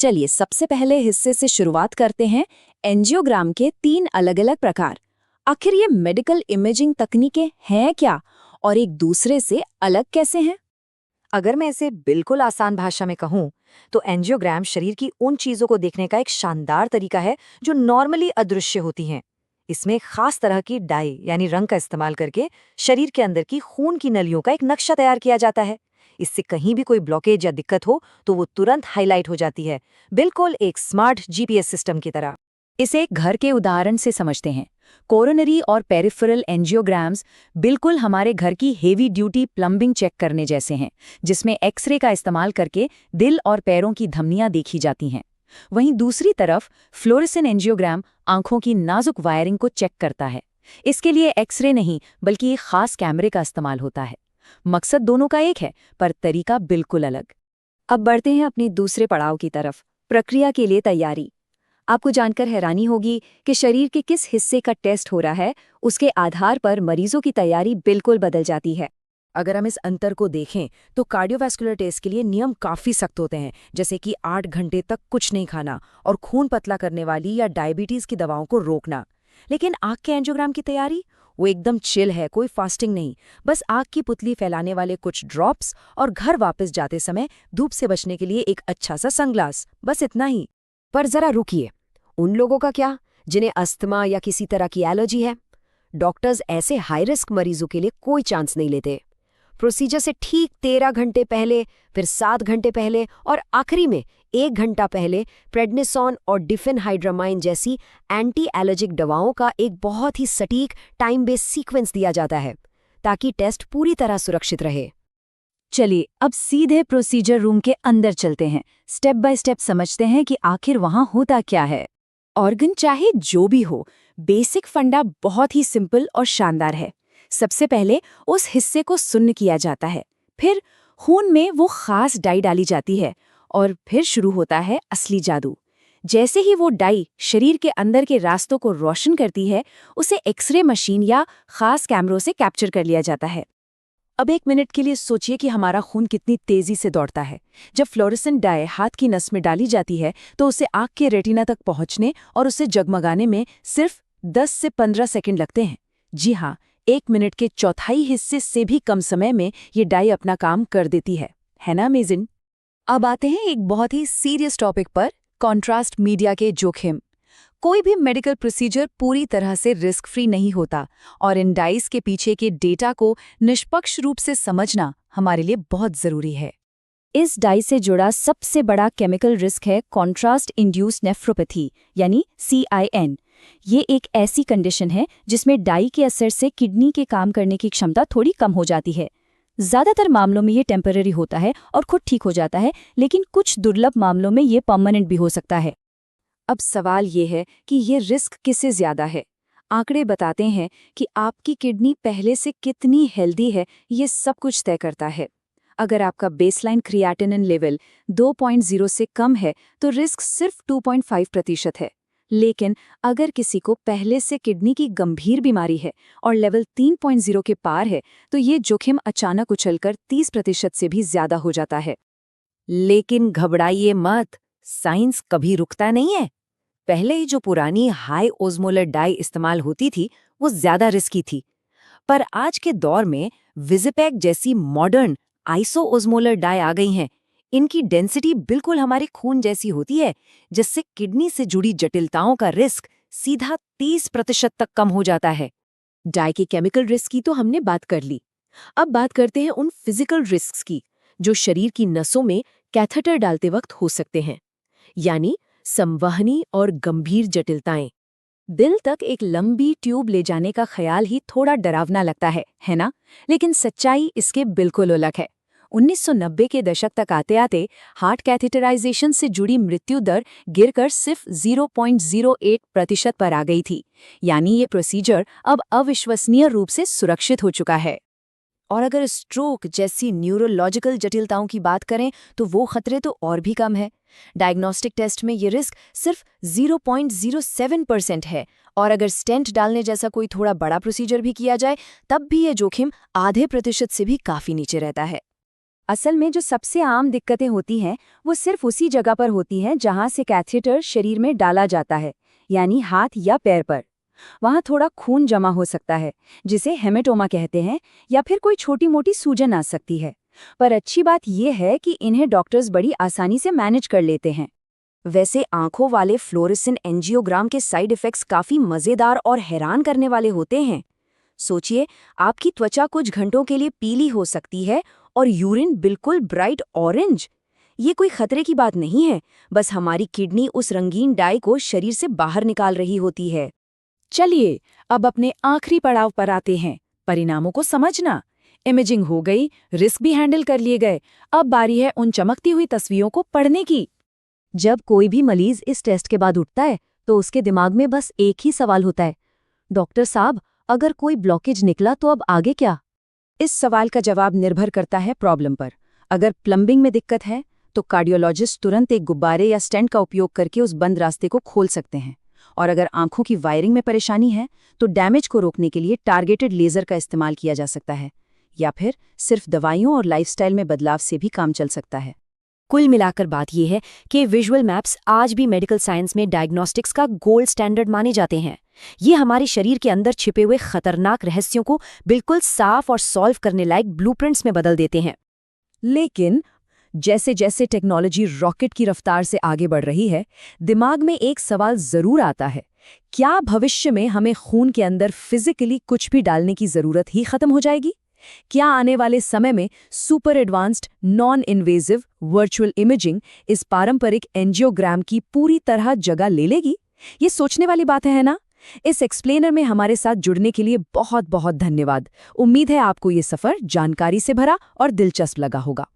चलिए सबसे पहले हिस्से से शुरुआत करते हैं। एंजियोग्राम के 3 अलग-अलग प्रकार। आखिर ये मेडिकल इमेजिंग तकनीकें हैं क्या और एक दूसरे से अलग कैसे हैं? अगर मैं इसे बिल्कुल आसान भाषा में कहूँ तो एंजियोग्राम शरीर की उन चीजों को देखने का एक शानदार तरीका है जो नॉर्मली अदृश्य होती हैं। इसमें खास तरह की डाई यानी रंग का इस्तेमाल करके शरीर के अंदर की खून की नलियों का एक नक्शा तैयार किया जाता है। इससे कहीं भी कोई ब्लॉकेज या दिक्कत हो तो वो तुरंत हाईलाइट हो जाती है, बिल्कुल एक स्मार्ट जीपीएस सिस्टम की तरह। इसे एक घर के उदाहरण से समझते हैं। कोरोनरी और पेरिफेरल एंजियोग्राम्स बिल्कुल हमारे घर की हेवी ड्यूटी प्लम्बिंग चेक करने जैसे हैं, जिसमें एक्सरे का इस्तेमाल करके दिल और पैरों की धमनियां देखी जाती हैं। वहीं दूसरी तरफ फ्लोरेसेंट एंजियोग्राम आंखों की नाजुक वायरिंग को चेक करता है। इसके लिए एक्सरे नहीं बल्कि एक खास कैमरे का इस्तेमाल होता है। मकसद दोनों का एक है, पर तरीका बिल्कुल अलग। अब बढ़ते हैं अपनी दूसरे पड़ाव की तरफ, प्रक्रिया के लिए तैयारी। आपको जानकर हैरानी होगी कि शरीर के किस हिस्से का टेस्ट हो रहा है, उसके आधार पर मरीजों की तैयारी बिल्कुल बदल जाती है। अगर हम इस अंतर को देखें तो कार्डियोवैस्कुलर टेस्ट के लिए नियम काफी सख्त होते हैं, जैसे कि 8 घंटे तक कुछ नहीं खाना और खून पतला करने वाली या डायबिटीज की दवाओं को रोकना। लेकिन आँख के एंजियोग्राम की तैयारी वो एकदम चिल है, कोई फास्टिंग नहीं, बस आँख की पुतली फैलाने वाले कुछ ड्रॉप्स और घर वापस जाते समय धूप से बचने के लिए एक अच्छा सा सनग्लास, बस इतना ही। पर जरा रुकिए, उन लोगों का क्या जिन्हें अस्थमा या किसी तरह की एलर्जी है? डॉक्टर्स ऐसे हाई रिस्क मरीजों के लिए कोई चांस नहीं लेते। प्रोसीजर से ठीक 13 घंटे पहले, फिर 7 घंटे पहले और आखिरी में 1 घंटा पहले प्रेडनिसोन और डिफेनहाइड्रामाइन जैसी एंटी एलर्जिक दवाओं का एक बहुत ही सटीक टाइम बेस्ड सीक्वेंस दिया जाता है ताकि टेस्ट पूरी तरह सुरक्षित रहे। चलिए अब सीधे प्रोसीजर रूम के अंदर चलते हैं। स्टेप बाय स्टेप समझते हैं कि आखिर वहां होता क्या है। ऑर्गन चाहे जो भी हो, बेसिक फंडा बहुत ही सिंपल और शानदार है। सबसे पहले उस हिस्से को सुन्न किया जाता है, फिर खून में वो खास डाई डाली जाती है और फिर शुरू होता है असली जादू। जैसे ही वो डाई शरीर के अंदर के रास्तों को रोशन करती है, उसे एक्सरे मशीन या खास कैमरों से कैप्चर कर लिया जाता है। अब 1 मिनट के लिए सोचिए कि हमारा खून कितनी तेजी से दौड़ता है। जब फ्लोरेसेंट डाई हाथ की नस में डाली जाती है तो उसे आँख के रेटिना तक पहुंचने और उसे जगमगाने में सिर्फ 10 से 15 सेकंड लगते हैं। जी हाँ, 1 मिनट के चौथाई हिस्से से भी कम समय में ये डाई अपना काम कर देती है ना अमेजिंग? अब आते हैं एक बहुत ही सीरियस टॉपिक पर, कॉन्ट्रास्ट मीडिया के जोखिम। कोई भी मेडिकल प्रोसीजर पूरी तरह से रिस्क फ्री नहीं होता और इन डाइस के पीछे के डेटा को निष्पक्ष रूप से समझना हमारे लिए बहुत जरूरी है। इस डाई से जुड़ा सबसे बड़ा केमिकल रिस्क है कॉन्ट्रास्ट इंड्यूस्ड नेफ्रोपैथी यानी CIN। ये एक ऐसी कंडीशन है जिसमें डाई के असर से किडनी के काम करने की क्षमता थोड़ी कम हो जाती है। ज्यादातर मामलों में ये टेम्पररी होता है और खुद ठीक हो जाता है, लेकिन कुछ दुर्लभ मामलों में ये परमानेंट भी हो सकता है। अब सवाल ये है कि ये रिस्क किससे ज्यादा है? आंकड़े बताते हैं कि आपकी किडनी पहले से कितनी हेल्दी है, ये सब कुछ तय करता है। अगर आपका बेसलाइन क्रिएटिनिन लेवल 2.0 से कम है तो रिस्क सिर्फ 2.5% है। लेकिन अगर किसी को पहले से किडनी की गंभीर बीमारी है और लेवल 3.0 के पार है तो ये जोखिम अचानक उछलकर 30% से भी ज्यादा हो जाता है। लेकिन घबराइए मत, साइंस कभी रुकता नहीं है। पहले ही जो पुरानी हाई ओस्मोलर डाई इस्तेमाल होती थी वो ज्यादा रिस्की थी, पर आज के दौर में विजिपैक जैसी मॉडर्न आइसो ओस्मोलर डाई आ गई हैं। इनकी डेंसिटी बिल्कुल हमारे खून जैसी होती है, जिससे किडनी से जुड़ी जटिलताओं का रिस्क सीधा 30% तक कम हो जाता है। डाई के केमिकल रिस्क की तो हमने बात कर ली। अब बात करते हैं उन फिजिकल रिस्क की जो शरीर की नसों में कैथेटर डालते वक्त हो सकते हैं, यानी संवहनी और गंभीर जटिलताएं। दिल तक एक लंबी ट्यूब ले जाने का ख्याल ही थोड़ा डरावना लगता है ना? लेकिन सच्चाई इसके बिल्कुल अलग है। 1990 के दशक तक आते आते हार्ट कैथेटराइजेशन से जुड़ी मृत्यु दर गिरकर सिर्फ 0.08% पर आ गई थी। यानी ये प्रोसीजर अब अविश्वसनीय रूप से सुरक्षित हो चुका है। और अगर स्ट्रोक जैसी न्यूरोलॉजिकल जटिलताओं की बात करें तो वो खतरे तो और भी कम है। डायग्नोस्टिक टेस्ट में ये रिस्क सिर्फ 0.07% है और अगर स्टेंट डालने जैसा कोई थोड़ा बड़ा प्रोसीजर भी किया जाए तब भी ये जोखिम आधे प्रतिशत से भी काफी नीचे रहता है। असल में जो सबसे आम दिक्कतें होती हैं वो सिर्फ उसी जगह पर होती हैं जहां से कैथेटर शरीर में डाला जाता है, यानी हाथ या पैर पर। वहां थोड़ा खून जमा हो सकता है, जिसे हेमेटोमा कहते हैं, या फिर कोई छोटी मोटी सूजन आ सकती है। पर अच्छी बात यह है कि इन्हें डॉक्टर्स बड़ी आसानी से मैनेज कर लेते हैं। वैसे आंखों वाले फ्लोरेसेंट एंजियोग्राम के साइड इफेक्ट्स काफी मजेदार और हैरान करने वाले होते हैं। सोचिए, आपकी त्वचा कुछ घंटों के लिए पीली हो सकती है और यूरिन बिल्कुल ब्राइट ऑरेंज। ये कोई खतरे की बात नहीं है, बस हमारी किडनी उस रंगीन डाई को शरीर से बाहर निकाल रही होती है। चलिए, अब अपने आखिरी पड़ाव पर आते हैं, परिणामों को समझना। इमेजिंग हो गई, रिस्क भी हैंडल कर लिए गए, अब बारी है उन चमकती हुई तस्वीरों को पढ़ने की। जब कोई भी मरीज इस टेस्ट के बाद उठता है तो उसके दिमाग में बस एक ही सवाल होता है, डॉक्टर साहब, अगर कोई ब्लॉकेज निकला तो अब आगे क्या? इस सवाल का जवाब निर्भर करता है प्रॉब्लम पर। अगर प्लम्बिंग में दिक्कत है तो कार्डियोलॉजिस्ट तुरंत एक गुब्बारे या स्टेंट का उपयोग करके उस बंद रास्ते को खोल सकते हैं। और अगर आंखों की वायरिंग में परेशानी है तो डैमेज को रोकने के लिए टारगेटेड लेजर का इस्तेमाल किया जा सकता है, या फिर सिर्फ दवाइयों और लाइफस्टाइल में बदलाव से भी काम चल सकता है। कुल मिलाकर बात यह है कि विजुअल मैप्स आज भी मेडिकल साइंस में डायग्नोस्टिक्स का गोल्ड स्टैंडर्ड माने जाते हैं। ये हमारे शरीर के अंदर छिपे हुए खतरनाक रहस्यों को बिल्कुल साफ और सॉल्व करने लायक ब्लूप्रिंट्स में बदल देते हैं। लेकिन जैसे जैसे टेक्नोलॉजी रॉकेट की रफ्तार से आगे बढ़ रही है, दिमाग में एक सवाल जरूर आता है, क्या भविष्य में हमें खून के अंदर फिजिकली कुछ भी डालने की जरूरत ही खत्म हो जाएगी? क्या आने वाले समय में super advanced non invasive virtual imaging इस पारंपरिक एंजियोग्राम की पूरी तरह जगह ले लेगी? ये सोचने वाली बात है ना? इस एक्सप्लेनर में हमारे साथ जुड़ने के लिए बहुत बहुत धन्यवाद। उम्मीद है आपको ये सफर जानकारी से भरा और दिलचस्प लगा होगा।